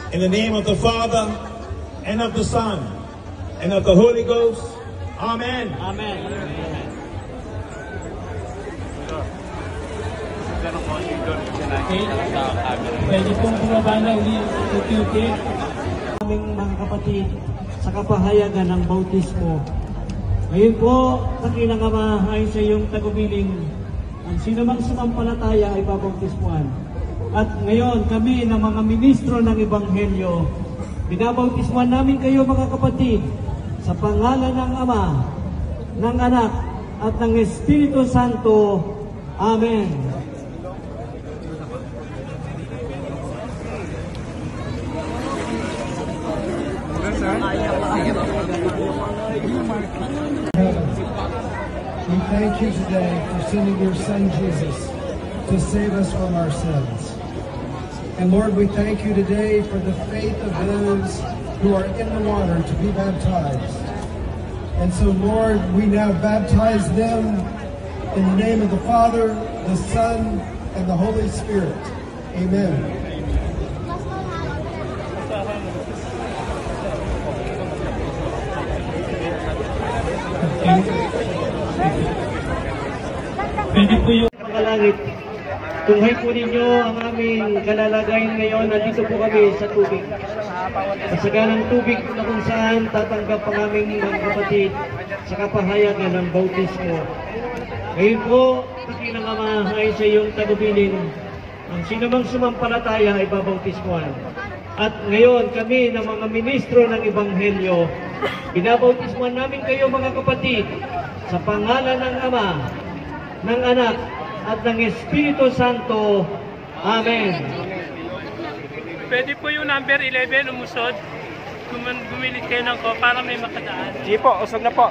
In the name of the Father, and of the Son, and of the Holy Ghost. Amen. Amen. Pwede pong bumaba na ulit aming mga kapatid sa kapahayagan ng bautismo. Ngayon po, kakilang Ama, ayon sa iyong tagubiling, ang sinumang sumampalataya ay babautismuhan. At ngayon, kami ng mga ministro ng Ebanghelyo, binabautismuhan namin kayo mga kapatid sa pangalan ng Ama, ng Anak, at ng Espiritu Santo. Amen. We thank you today for sending your Son Jesus to save us from our sins. And Lord, we thank you today for the faith of those who are in the water to be baptized. And so, Lord, we now baptize them in the name of the Father, the Son, and the Holy Spirit. Amen. Pwede po yung mga langit. Tunghay po ninyo ang aming kalalagayan ngayon. Nandito po kami sa tubig. Masaganang tubig na kung saan tatanggap ang aming mga kapatid sa kapahayagan ng bautismo. Ngayon po, kakilang Ama, ayon sa iyong tagubilin, ang sinumang sumampalataya ay babautismuhan. At ngayon, kami ng mga ministro ng Ebanghelyo, binabautismuhan namin kayo mga kapatid sa pangalan ng Ama, ng Anak, at ng Espiritu Santo. Amen. Pwede po yung number 11 umusod. Gumilit kayo ng ko para may makadaan. Sige po, usog na po.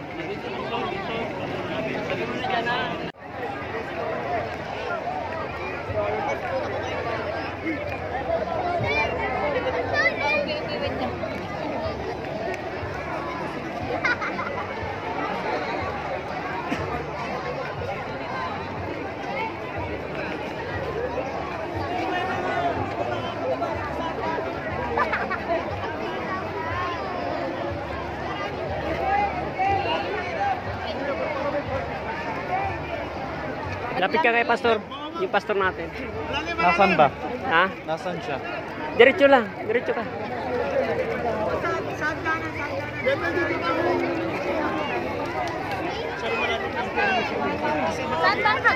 Lapit ka kay pastor, yung pastor natin. Nasaan ba? Ha? Nasaan siya? Diretso lang, diretso ka. Saan ba ka?